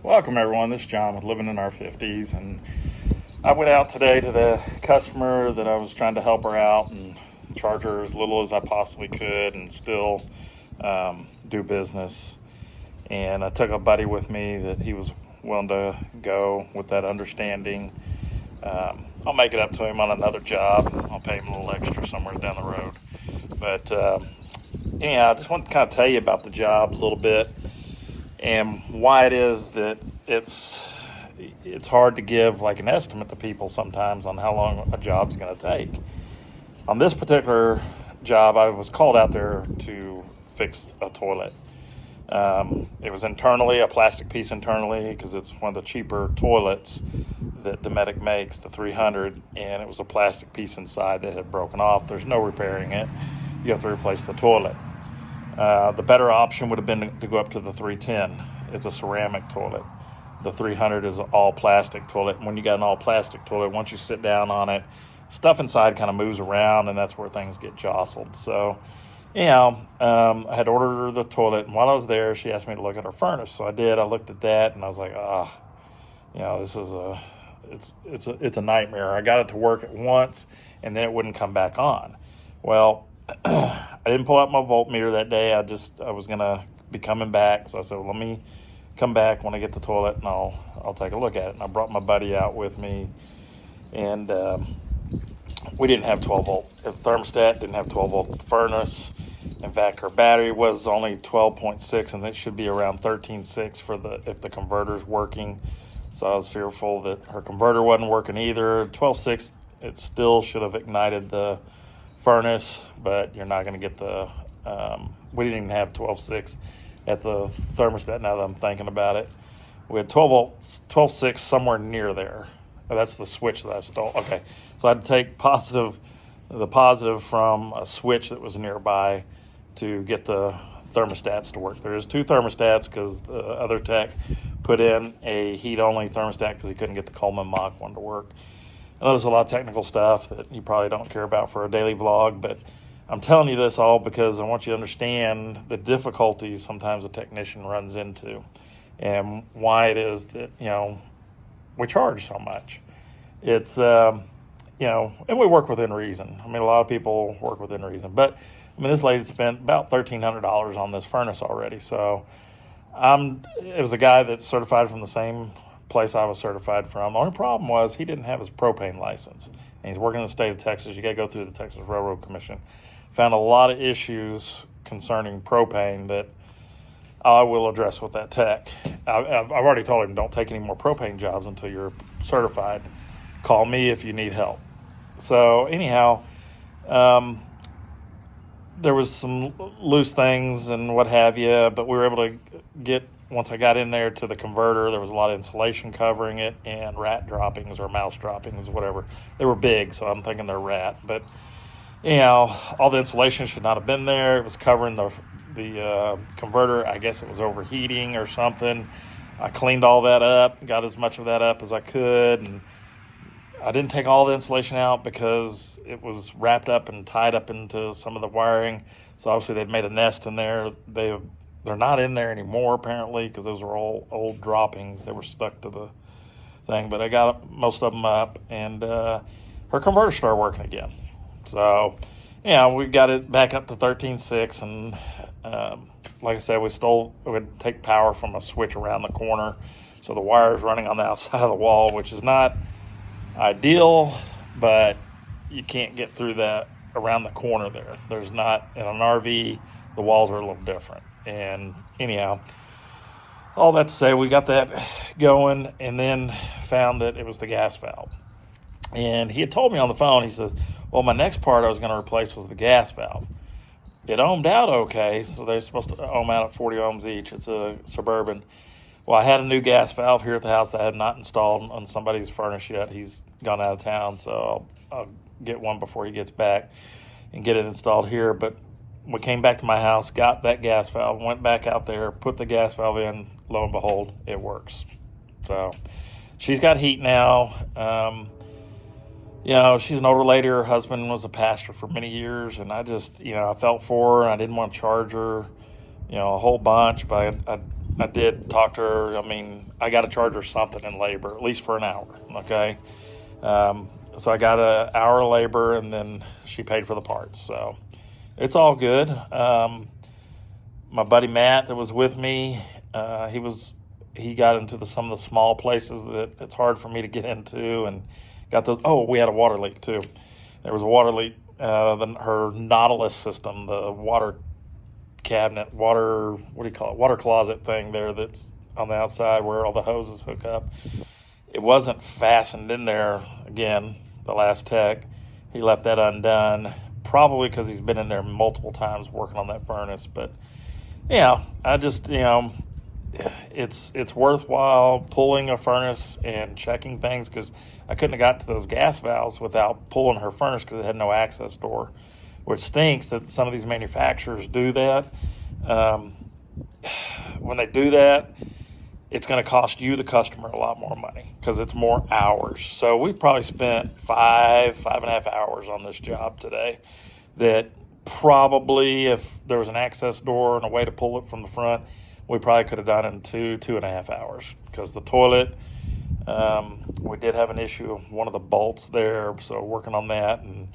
Welcome everyone, this is John with Living in Our 50s, and I went out today to the customer that I was trying to help her out and charge her as little as I possibly could and still do business. And I took a buddy with me that he was willing to go with that understanding. I'll make it up to him on another job. I'll pay him a little extra somewhere down the road. But I just want to kind of tell you about the job a little bit and why it is that it's hard to give like an estimate to people sometimes on how long a job's going to take. On this particular job, I was called out there to fix a toilet. It was internally, a plastic piece internally, because it's one of the cheaper toilets that Dometic makes, the 300, and it was a plastic piece inside that had broken off. There's no repairing it. You have to replace the toilet. The better option would have been to go up to the 310. It's a ceramic toilet. The 300 is an all plastic toilet. And when you got an all plastic toilet, once you sit down on it, stuff inside kind of moves around, and that's where things get jostled. So, I had ordered her the toilet, and while I was there, she asked me to look at her furnace. So I did. I looked at that, and I was like, this is it's a nightmare. I got it to work at once, and then it wouldn't come back on. Well, I didn't pull out my voltmeter that day. I was gonna be coming back, so I said, well, let me come back when I get the toilet, and I'll take a look at it. And I brought my buddy out with me, and we didn't have 12 volt. The thermostat didn't have 12 volt furnace. In fact, her battery was only 12.6, and it should be around 13.6 if the converter's working. So I was fearful that her converter wasn't working either. 12.6, it still should have ignited the furnace, but you're not going to get the we didn't even have 12.6 at the thermostat now that I'm thinking about it. We had 12.6 somewhere near there. That's the switch that I stole. Okay, so I had to take the positive from a switch that was nearby to get the thermostats to work. There's two thermostats because the other tech put in a heat-only thermostat because he couldn't get the Coleman Mach one to work. I know there's a lot of technical stuff that you probably don't care about for a daily vlog, but I'm telling you this all because I want you to understand the difficulties sometimes a technician runs into and why it is that, we charge so much. It's, and we work within reason. I mean, a lot of people work within reason, but this lady spent about $1,300 on this furnace already. So it was a guy that's certified from the same place I was certified from. The only problem was he didn't have his propane license, and he's working in the state of Texas. You got to go through the Texas Railroad Commission. Found a lot of issues concerning propane that I will address with that tech. I've already told him, don't take any more propane jobs until you're certified. Call me if you need help. So anyhow, there was some loose things and what have you, but we were able to get, once I got in there to the converter, there was a lot of insulation covering it and rat droppings or mouse droppings, whatever. They were big, so I'm thinking they're rat. But, all the insulation should not have been there. It was covering the converter. I guess it was overheating or something. I cleaned all that up, got as much of that up as I could, and I didn't take all the insulation out because it was wrapped up and tied up into some of the wiring. So obviously they'd made a nest in there. They're not in there anymore apparently because those were all old droppings. They were stuck to the thing, but I got most of them up, and her converter started working again. So we got it back up to 13.6, and like I said, we would take power from a switch around the corner. So the wire's running on the outside of the wall, which is not ideal, but you can't get through that around the corner there. There's not, in an RV, the walls are a little different. And anyhow, all that to say, we got that going and then found that it was the gas valve. And he had told me on the phone, he says, well, my next part I was going to replace was the gas valve. It ohmed out okay, so they're supposed to ohm out at 40 ohms each. It's a Suburban. Well, I had a new gas valve here at the house that I had not installed on somebody's furnace yet. He's gone out of town, so I'll get one before he gets back and get it installed here. But we came back to my house, got that gas valve, went back out there, put the gas valve in. Lo and behold, it works. So she's got heat now. She's an older lady. Her husband was a pastor for many years, and I just, I felt for her. I didn't want to charge her, a whole bunch, but I I did talk to her. I mean, I got to charge her something in labor, at least for an hour, okay? So I got an hour of labor, and then she paid for the parts. So it's all good. My buddy Matt that was with me, he got into some of the small places that it's hard for me to get into, and got those. Oh, we had a water leak too. There was a water leak. Her Nautilus system, the water cabinet, water closet thing there that's on the outside where all the hoses hook up. It wasn't fastened in there. Again, the last tech, he left that undone, probably because he's been in there multiple times working on that furnace. But yeah, I just, it's worthwhile pulling a furnace and checking things, because I couldn't have got to those gas valves without pulling her furnace because it had no access door, which stinks that some of these manufacturers do that. When they do that, it's going to cost you, the customer, a lot more money because it's more hours. So we probably spent 5.5 hours on this job today, that probably, if there was an access door and a way to pull it from the front, we probably could have done it in 2.5 hours, because the toilet, we did have an issue with one of the bolts there, so working on that. And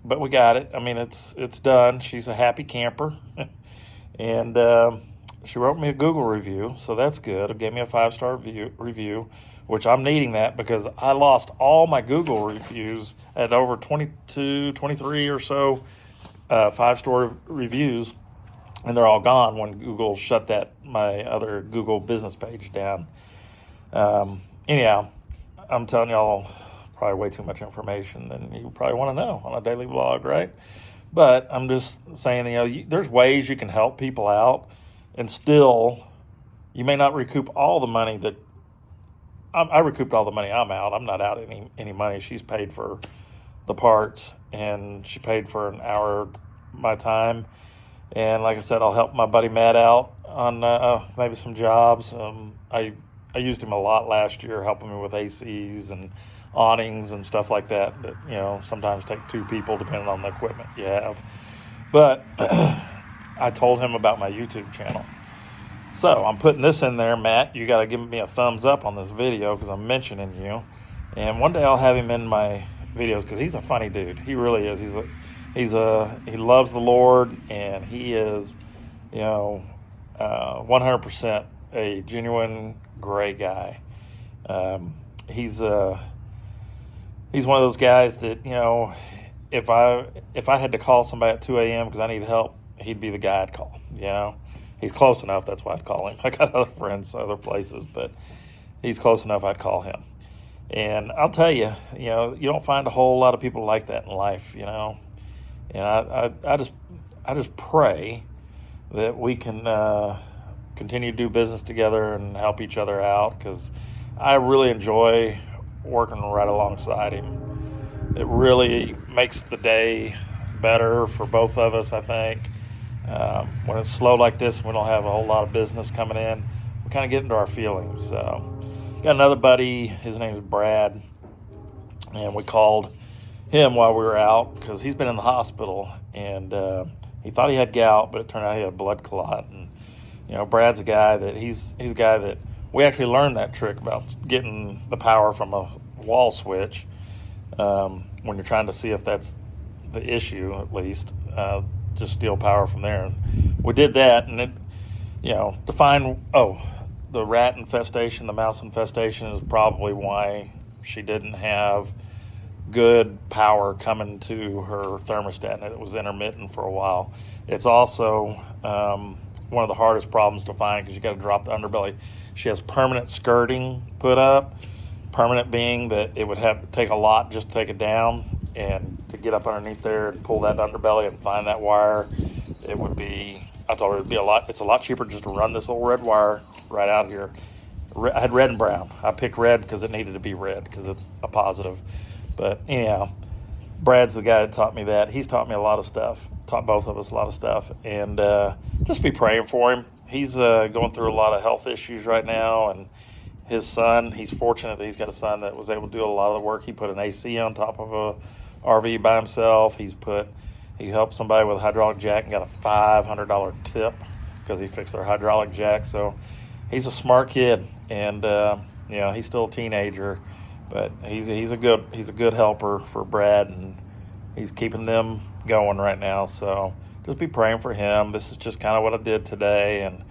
but we got it. I mean, it's done. She's a happy camper. And she wrote me a Google review, so that's good. It gave me a 5-star review, which I'm needing that, because I lost all my Google reviews at over 22, 23 or so 5-star reviews, and they're all gone when Google shut my other Google business page down. Anyhow, I'm telling y'all probably way too much information than you probably want to know on a daily vlog, right? But I'm just saying, there's ways you can help people out, and still, you may not recoup all the money that I recouped. All the money I'm out. I'm not out any money. She's paid for the parts, and she paid for an hour of my time. And like I said, I'll help my buddy Matt out on maybe some jobs. I used him a lot last year, helping me with ACs and awnings and stuff like that sometimes take 2 people depending on the equipment you have. But I told him about my YouTube channel. So I'm putting this in there. Matt, you got to give me a thumbs up on this video, because I'm mentioning you. And one day I'll have him in my videos, because he's a funny dude. He really is. He loves the Lord, and he is, 100% a genuine great guy. He's one of those guys that, if I had to call somebody at 2 a.m. because I need help, he'd be the guy I'd call. He's close enough. That's why I'd call him. I got other friends, other places, but he's close enough. I'd call him. And I'll tell you, you don't find a whole lot of people like that in life, And I just pray that we can continue to do business together and help each other out, because I really enjoy working right alongside him. It really makes the day better for both of us, I think. When it's slow like this and we don't have a whole lot of business coming in, we kind of get into our feelings. So, got another buddy, his name is Brad, and we called him while we were out, because he's been in the hospital, and he thought he had gout, but it turned out he had a blood clot. And Brad's a guy that he's a guy that we actually learned that trick about getting the power from a wall switch, when you're trying to see if that's the issue, at least just steal power from there. And we did that, and it, to find the rat infestation, the mouse infestation is probably why she didn't have good power coming to her thermostat, and it was intermittent for a while. It's also one of the hardest problems to find, because you got to drop the underbelly. She has permanent skirting put up, permanent being that it would have to take a lot just to take it down, and to get up underneath there and pull that underbelly and find that wire, it would be, I told her it'd be it's a lot cheaper just to run this little red wire right out here. I had red and brown. I picked red because it needed to be red, because it's a positive. But anyhow, Brad's the guy that taught me that. He's taught me a lot of stuff, taught both of us a lot of stuff, and just be praying for him. He's going through a lot of health issues right now, and his son, he's fortunate that he's got a son that was able to do a lot of the work. He put an AC on top of a RV by himself. He helped somebody with a hydraulic jack and got a $500 tip because he fixed their hydraulic jack. So he's a smart kid, and he's still a teenager, but he's a good helper for Brad, and he's keeping them going right now. So just be praying for him. This is just kind of what I did today, and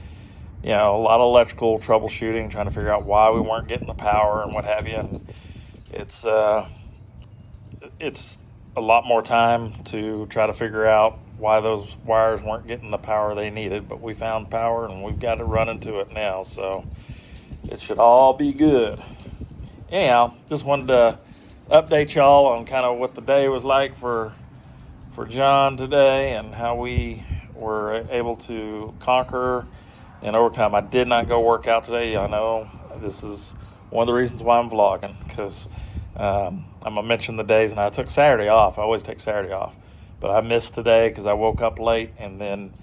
a lot of electrical troubleshooting, trying to figure out why we weren't getting the power and what have you. And it's a lot more time to try to figure out why those wires weren't getting the power they needed, but we found power and we've got it running to it now, so it should all be good. Anyhow, just wanted to update y'all on kind of what the day was like for John today and how we were able to conquer and overcome. I did not go work out today. I know this is one of the reasons why I'm vlogging, because I'm going to mention the days, and I took Saturday off. I always take Saturday off. But I missed today because I woke up late, and then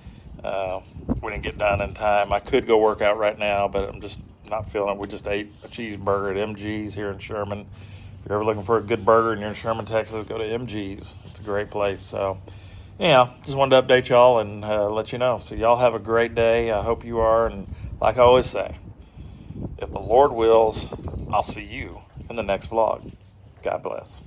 we didn't get done in time. I could go work out right now, but I'm just not feeling it. We just ate a cheeseburger at MG's here in Sherman. If you're ever looking for a good burger and you're in Sherman, Texas, go to MG's. It's a great place. So, just wanted to update y'all and let you know. So y'all have a great day. I hope you are. And like I always say, if the Lord wills, I'll see you in the next vlog. God bless.